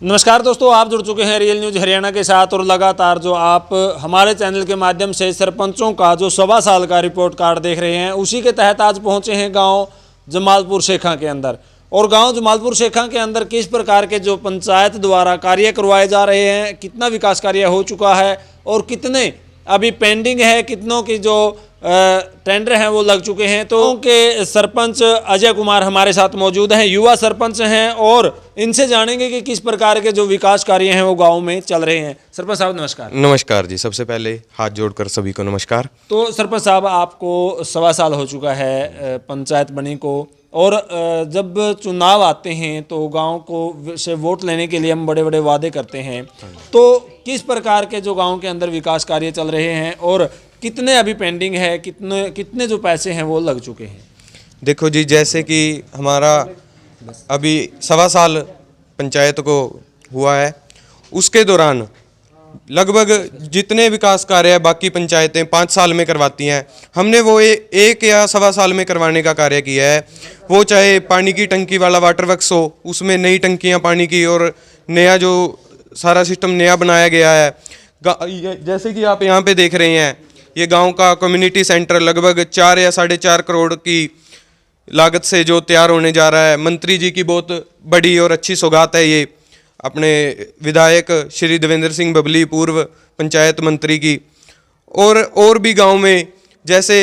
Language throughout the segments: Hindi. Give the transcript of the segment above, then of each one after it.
नमस्कार दोस्तों, आप जुड़ चुके हैं रियल न्यूज़ हरियाणा के साथ और लगातार जो आप हमारे चैनल के माध्यम से सरपंचों का जो 1.25 साल का रिपोर्ट कार्ड देख रहे हैं, उसी के तहत आज पहुंचे हैं गांव जमालपुर शेखा के अंदर। और गांव जमालपुर शेखा के अंदर किस प्रकार के जो पंचायत द्वारा कार्य करवाए जा रहे हैं, कितना विकास कार्य हो चुका है और कितने अभी पेंडिंग है, कितनों की जो टेंडर हैं वो लग चुके हैं। तो उनके सरपंच अजय कुमार हमारे साथ मौजूद हैं, युवा सरपंच हैं, और इनसे जानेंगे कि किस प्रकार के जो विकास कार्य हैं वो गांव में चल रहे हैं। सरपंच साहब नमस्कार। नमस्कार जी, सबसे पहले हाथ जोड़कर सभी को नमस्कार। तो सरपंच साहब, आपको 1.25 साल हो चुका है पंचायत बनी को, और जब चुनाव आते हैं तो गांव को से वोट लेने के लिए हम बड़े बड़े वादे करते हैं। तो किस प्रकार के जो गांव के अंदर विकास कार्य चल रहे हैं और कितने अभी पेंडिंग है, कितने जो पैसे हैं वो लग चुके हैं? देखो जी, जैसे कि हमारा अभी 1.25 साल पंचायत को हुआ है, उसके दौरान लगभग जितने विकास कार्य बाकी पंचायतें 5 साल में करवाती हैं, हमने वो एक या 1.25 साल में करवाने का कार्य किया है। वो चाहे पानी की टंकी वाला वाटर वर्क्स हो, उसमें नई टंकियां पानी की और नया जो सारा सिस्टम नया बनाया गया है। जैसे कि आप यहाँ पे देख रहे हैं, ये गांव का कम्युनिटी सेंटर लगभग 4 या 4.5 करोड़ की लागत से जो तैयार होने जा रहा है। मंत्री जी की बहुत बड़ी और अच्छी सौगात है ये, अपने विधायक श्री देवेंद्र सिंह बबली, पूर्व पंचायत मंत्री की। और भी गांव में जैसे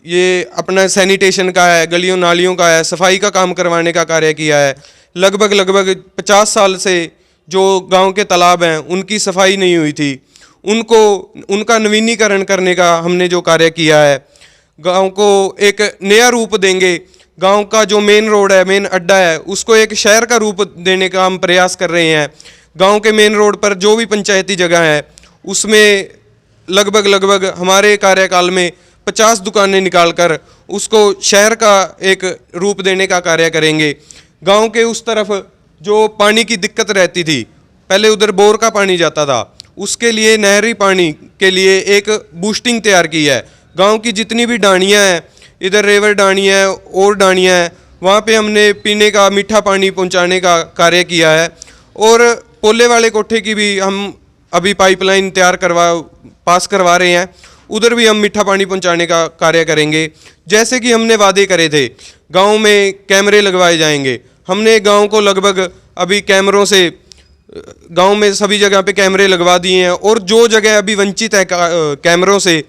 ये अपना सैनिटेशन का है, गलियों नालियों का है, सफाई का काम करवाने का कार्य किया है। लगभग 50 साल से जो गांव के तालाब हैं उनकी सफाई नहीं हुई थी, उनका नवीनीकरण करने का हमने जो कार्य किया है। गांव को एक नया रूप देंगे, गांव का जो मेन रोड है, मेन अड्डा है, उसको एक शहर का रूप देने का हम प्रयास कर रहे हैं। गांव के मेन रोड पर जो भी पंचायती जगह है उसमें लगभग हमारे कार्यकाल में 50 दुकानें निकालकर उसको शहर का एक रूप देने का कार्य करेंगे। गांव के उस तरफ जो पानी की दिक्कत रहती थी, पहले उधर बोर का पानी जाता था, उसके लिए नहरी पानी के लिए एक बूस्टिंग तैयार की है। गांव की जितनी भी डाणियाँ हैं, इधर रेवर डाणियाँ हैं और डाणियाँ हैं, वहाँ पे हमने पीने का मीठा पानी पहुँचाने का कार्य किया है। और पोले वाले कोठे की भी हम अभी पाइपलाइन पास करवा रहे हैं, उधर भी हम मीठा पानी पहुँचाने का कार्य करेंगे। जैसे कि हमने वादे करे थे, गाँव में कैमरे लगवाए जाएंगे। हमने गाँव को लगभग अभी कैमरों से गांव में सभी जगह पे कैमरे लगवा दिए हैं, और जो जगह अभी वंचित है कैमरों से,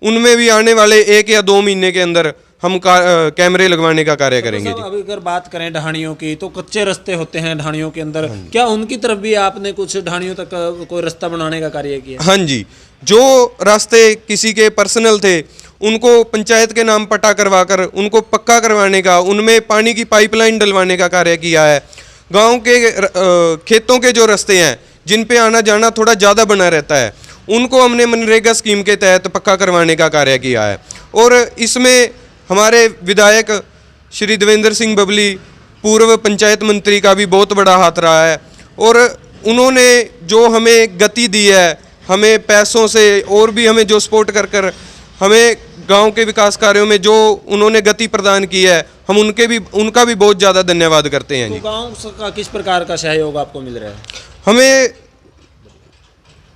उनमें भी आने वाले 1 या 2 महीने के अंदर हम कैमरे लगवाने का कार्य करेंगे। तो अभी अगर बात करें ढाणियों की, तो कच्चे रास्ते होते हैं ढाणियों के अंदर, क्या उनकी तरफ भी आपने कुछ ढाणियों तक कोई रास्ता बनाने का कार्य किया? हाँ जी, जो रास्ते किसी के पर्सनल थे उनको पंचायत के नाम पट्टा करवा कर उनको पक्का करवाने का, उनमें पानी की पाइपलाइन डलवाने का कार्य किया है। गांव के खेतों के जो रास्ते हैं जिन पे आना जाना थोड़ा ज़्यादा बना रहता है, उनको हमने मनरेगा स्कीम के तहत पक्का करवाने का कार्य किया है। और इसमें हमारे विधायक श्री देवेंद्र सिंह बबली, पूर्व पंचायत मंत्री का भी बहुत बड़ा हाथ रहा है, और उन्होंने जो हमें गति दी है, हमें पैसों से और भी हमें जो सपोर्ट कर हमें गांव के विकास कार्यों में जो उन्होंने गति प्रदान की है, हम उनका भी बहुत ज़्यादा धन्यवाद करते हैं। तो गांव का किस प्रकार का सहयोग आपको मिल रहा है? हमें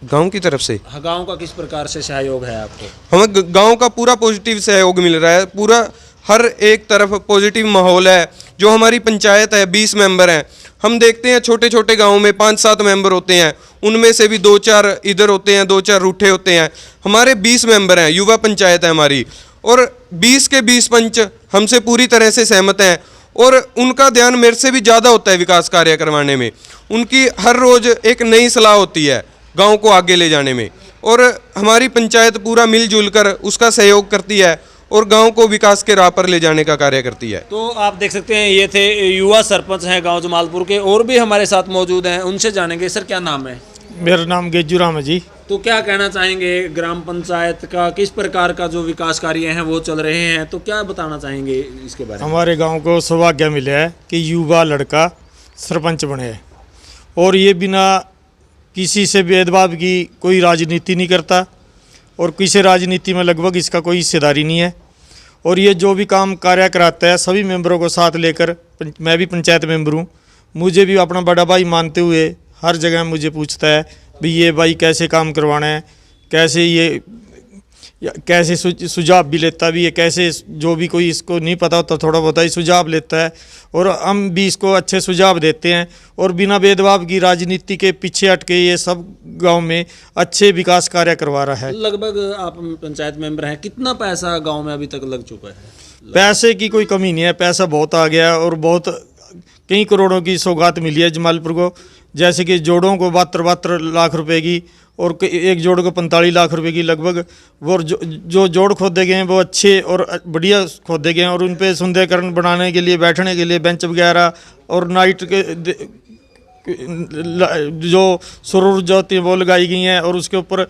गांव की तरफ से, हाँ, गांव का किस प्रकार से सहयोग है आपको? हमें गांव का पूरा पॉजिटिव सहयोग मिल रहा है। पूरा हर एक तरफ पॉजिटिव माहौल है। जो हमारी पंचायत है, 20 मेंबर हैं। हम देखते हैं छोटे छोटे गाँव में 5-7 मेंबर होते हैं, उनमें से भी 2-4 इधर होते हैं, 2-4 रूठे होते हैं। हमारे 20 मेंबर हैं, युवा पंचायत है हमारी, और 20 के 20 पंच हमसे पूरी तरह से सहमत हैं, और उनका ध्यान मेरे से भी ज़्यादा होता है विकास कार्य करवाने में। उनकी हर रोज़ एक नई सलाह होती है गांव को आगे ले जाने में, और हमारी पंचायत पूरा मिलजुल कर उसका सहयोग करती है और गांव को विकास के राह पर ले जाने का कार्य करती है। तो आप देख सकते हैं, ये थे युवा सरपंच हैं गांव जमालपुर के, और भी हमारे साथ मौजूद हैं, उनसे जानेंगे। सर, क्या नाम है? मेरा नाम गेजू राम है जी। तो क्या कहना चाहेंगे, ग्राम पंचायत का किस प्रकार का जो विकास कार्य हैं वो चल रहे हैं, तो क्या बताना चाहेंगे इसके बारे में? हमारे गांव को सौभाग्य मिला है कि युवा लड़का सरपंच बने है, और ये बिना किसी से भेदभाव की कोई राजनीति नहीं करता, और किसी राजनीति में लगभग इसका कोई हिस्सेदारी नहीं है। और ये जो भी काम कार्य कराता है सभी मेंबरों को साथ लेकर, मैं भी पंचायत मेंबर हूँ, मुझे भी अपना बड़ा भाई मानते हुए हर जगह मुझे पूछता है भी ये भाई कैसे काम करवाना है, कैसे ये कैसे सुझाव भी लेता भी है, कैसे जो भी कोई इसको नहीं पता होता थोड़ा बहुत ही सुझाव लेता है और हम भी इसको अच्छे सुझाव देते हैं। और बिना भेदभाव की राजनीति के पीछे हट के ये सब गांव में अच्छे विकास कार्य करवा रहा है। लगभग आप पंचायत मेंबर हैं, कितना पैसा गांव में अभी तक लग चुका है? पैसे की कोई कमी नहीं है, पैसा बहुत आ गया और बहुत कई करोड़ों की सौगात मिली है जमालपुर को। जैसे कि जोड़ों को 72 लाख रुपए की और एक जोड़ को 45 लाख रुपए की लगभग। वो जो जोड़ खोदे गए हैं वो अच्छे और बढ़िया खोदे गए हैं और उन पे सुंदरीकरण बनाने के लिए, बैठने के लिए बेंच वगैरह और नाइट के जो सौर ज्योति वो लगाई गई हैं। और उसके ऊपर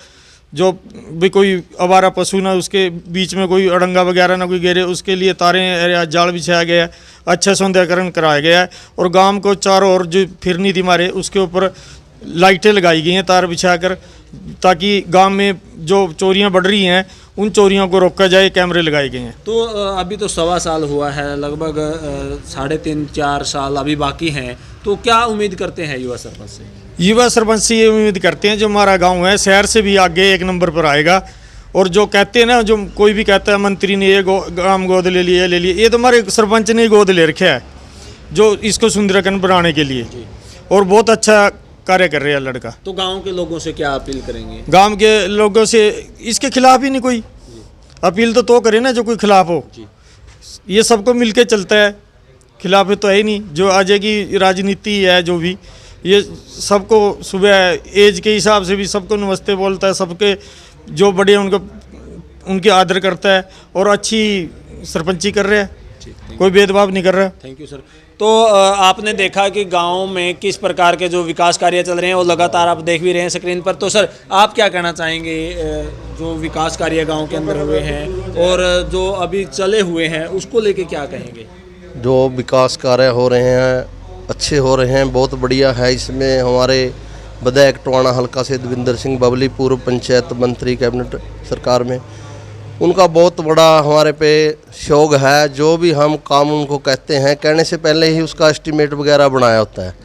जो भी कोई आवारा पशु ना उसके बीच में कोई अड़ंगा वगैरह ना कोई गिरे, उसके लिए तारें जाल बिछाया गया है, अच्छा सौंदर्यकरण कराया गया है। और गांव को चारों ओर जो फिरनी थी मारे उसके ऊपर लाइटें लगाई गई हैं तार बिछाकर, ताकि गांव में जो चोरियां बढ़ रही हैं उन चोरियों को रोका जाए, कैमरे लगाए गए हैं। तो अभी तो 1.25 साल हुआ है, लगभग 3.5-4 साल अभी बाकी हैं, तो क्या उम्मीद करते हैं युवा सरपंच से? युवा सरपंच से ये उम्मीद करते हैं जो हमारा गांव है शहर से भी आगे 1 नंबर पर आएगा। और जो कहते हैं ना, जो कोई भी कहता है मंत्री ने ये गांव गोद ले लिया, ये तो हमारे सरपंच ने गोद ले रखा है जो इसको सुंदरीकरण बनाने के लिए, और बहुत अच्छा कार्य कर रहे हैं लड़का। तो गांव के लोगों से क्या अपील करेंगे? गांव के लोगों से इसके खिलाफ ही नहीं कोई अपील तो करे ना जो कोई खिलाफ हो। ये सबको मिलके चलता है, खिलाफ तो है ही नहीं। जो आज की राजनीति है जो भी, ये सबको सुबह एज के हिसाब से भी सबको नमस्ते बोलता है, सबके जो बड़े उनको उनके आदर करता है और अच्छी सरपंची कर रहे हैं, कोई भेदभाव नहीं कर रहा। Thank you sir. तो आपने देखा कि गांव में किस प्रकार के जो विकास कार्य चल रहे हैं वो लगातार आप देख भी रहे हैं स्क्रीन पर। तो सर आप क्या कहना चाहेंगे, जो विकास कार्य गांव के अंदर हुए हैं और जो अभी चले हुए हैं उसको लेके क्या कहेंगे? जो विकास कार्य हो रहे हैं अच्छे हो रहे हैं, बहुत बढ़िया है। इसमें हमारे विधायक टोहाना हल्का से दविंदर सिंह बबली, पूर्व पंचायत मंत्री कैबिनेट सरकार में, उनका बहुत बड़ा हमारे पे शौक है। जो भी हम काम उनको कहते हैं, कहने से पहले ही उसका एस्टीमेट वगैरह बनाया होता है।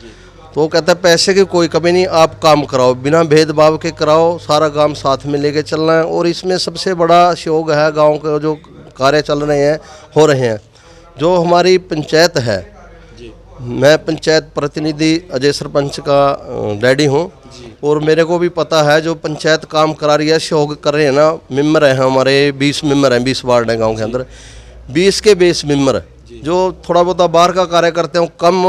तो वो कहता है पैसे की कोई कमी नहीं, आप काम कराओ, बिना भेदभाव के कराओ, सारा काम साथ में लेके चलना है। और इसमें सबसे बड़ा शौक है गांव के जो कार्य चल रहे हैं, हो रहे हैं। जो हमारी पंचायत है, मैं पंचायत प्रतिनिधि अजय सरपंच का डैडी हूँ और मेरे को भी पता है जो पंचायत काम करा रही है, शौक कर रहे हैं ना। मेंबर हैं हमारे 20 मेंबर हैं, 20 वार्ड हैं गांव के अंदर, 20 के 20 मेंबर जो थोड़ा बहुत बाहर का कार्य करते हैं, कम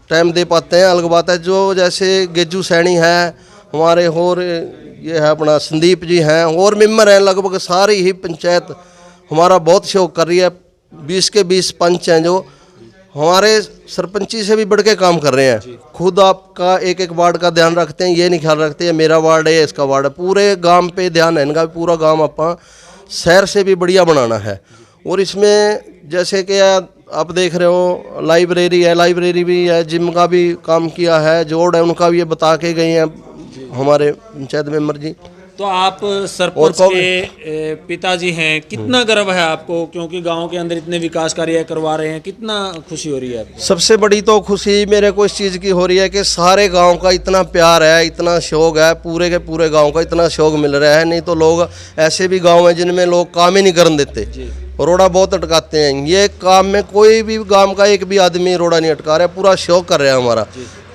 टाइम दे पाते हैं, अलग बात है। जो जैसे गेजू सैनी है हमारे, और ये है अपना संदीप जी हैं, और मेंबर हैं, लगभग सारी ही पंचायत हमारा बहुत शौक कर रही है। 20 के 20 पंच हैं जो हमारे सरपंची से भी बढ़ के काम कर रहे हैं। खुद आपका एक एक वार्ड का ध्यान रखते हैं, ये नहीं ख्याल रखते हैं मेरा वार्ड है इसका वार्ड है, पूरे गांव पे ध्यान है इनका। पूरा गांव अपना शहर से भी बढ़िया बनाना है। और इसमें जैसे कि आप देख रहे हो लाइब्रेरी है, लाइब्रेरी भी है, जिम का भी काम किया है, जोड़ है उनका भी ये बता के गए हैं हमारे पंचायत मेंबर जी। तो आप सरपंच के पिताजी हैं, कितना गर्व है आपको, क्योंकि गांव के अंदर इतने विकास कार्य करवा रहे हैं, कितना खुशी हो रही है आपको? सबसे बड़ी तो खुशी मेरे को इस चीज़ की हो रही है कि सारे गांव का इतना प्यार है, इतना शौक है, पूरे के पूरे गांव का इतना शौक मिल रहा है। नहीं तो लोग ऐसे भी गांव हैं जिनमें लोग काम ही नहीं करने देते, रोड़ा बहुत अटकाते हैं। ये काम में कोई भी गांव का एक भी आदमी रोड़ा नहीं अटका रहा है, पूरा शौक कर रहा है हमारा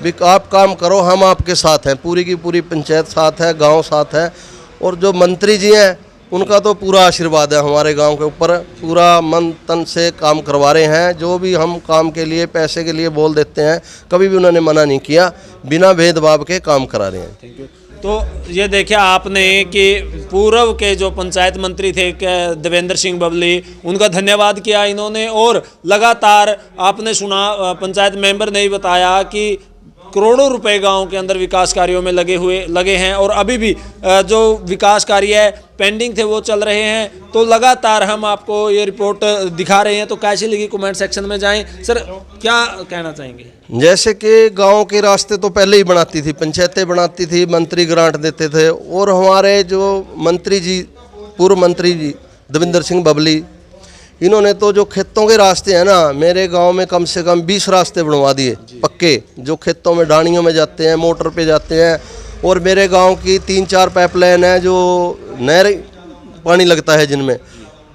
भी आप काम करो, हम आपके साथ हैं, पूरी की पूरी पंचायत साथ है, गांव साथ है। और जो मंत्री जी हैं उनका तो पूरा आशीर्वाद है हमारे गांव के ऊपर, पूरा मन तन से काम करवा रहे हैं। जो भी हम काम के लिए पैसे के लिए बोल देते हैं, कभी भी उन्होंने मना नहीं किया, बिना भेदभाव के काम करा रहे हैं। Thank you. तो ये देखा आपने कि पूर्व के जो पंचायत मंत्री थे देवेंद्र सिंह बबली, उनका धन्यवाद किया इन्होंने। और लगातार आपने सुना पंचायत मेंबर ने ही बताया कि करोड़ों रुपए गांव के अंदर विकास कार्यों में लगे हैं और अभी भी जो विकास कार्य पेंडिंग थे वो चल रहे हैं। तो लगातार हम आपको ये रिपोर्ट दिखा रहे हैं। तो कैसी लगी कमेंट सेक्शन में जाएं। सर क्या कहना चाहेंगे? जैसे कि गांव के रास्ते तो पहले ही बनाती थी, पंचायतें बनाती थी, मंत्री ग्रांट देते थे। और हमारे जो मंत्री जी, पूर्व मंत्री जी दविंदर सिंह बबली, इन्होंने तो जो खेतों के रास्ते हैं ना, मेरे गांव में कम से कम 20 रास्ते बनवा दिए पक्के, जो खेतों में ढाणियों में जाते हैं, मोटर पे जाते हैं। और मेरे गांव की 3-4 पाइपलाइन है जो नहर पानी लगता है जिनमें,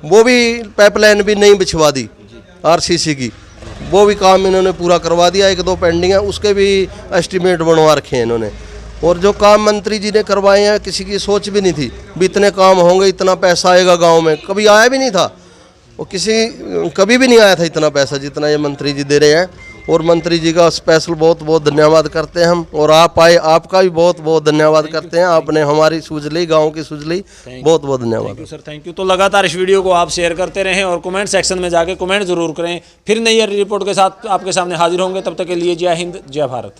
वो भी पाइपलाइन भी नहीं बिछवा दी आरसीसी की, वो भी काम इन्होंने पूरा करवा दिया। 1-2 पेंडिंग है, उसके भी एस्टीमेट बनवा रखे हैं इन्होंने। और जो काम मंत्री जी ने करवाए हैं, किसी की सोच भी नहीं थी भी इतने काम होंगे, इतना पैसा आएगा गांव में, कभी आया भी नहीं था। वो कभी भी नहीं आया था इतना पैसा जितना ये मंत्री जी दे रहे हैं। और मंत्री जी का स्पेशल बहुत बहुत धन्यवाद करते हैं हम। और आप आए, आपका भी बहुत बहुत धन्यवाद करते हैं, आपने हमारी सूझ ली, गाँव की सूझ ली, बहुत बहुत धन्यवाद सर, थैंक यू। तो लगातार इस वीडियो को आप शेयर करते रहें और कमेंट सेक्शन में जाके कमेंट जरूर करें। फिर नई रिपोर्ट के साथ आपके सामने हाजिर होंगे, तब तक के लिए जय हिंद, जय भारत।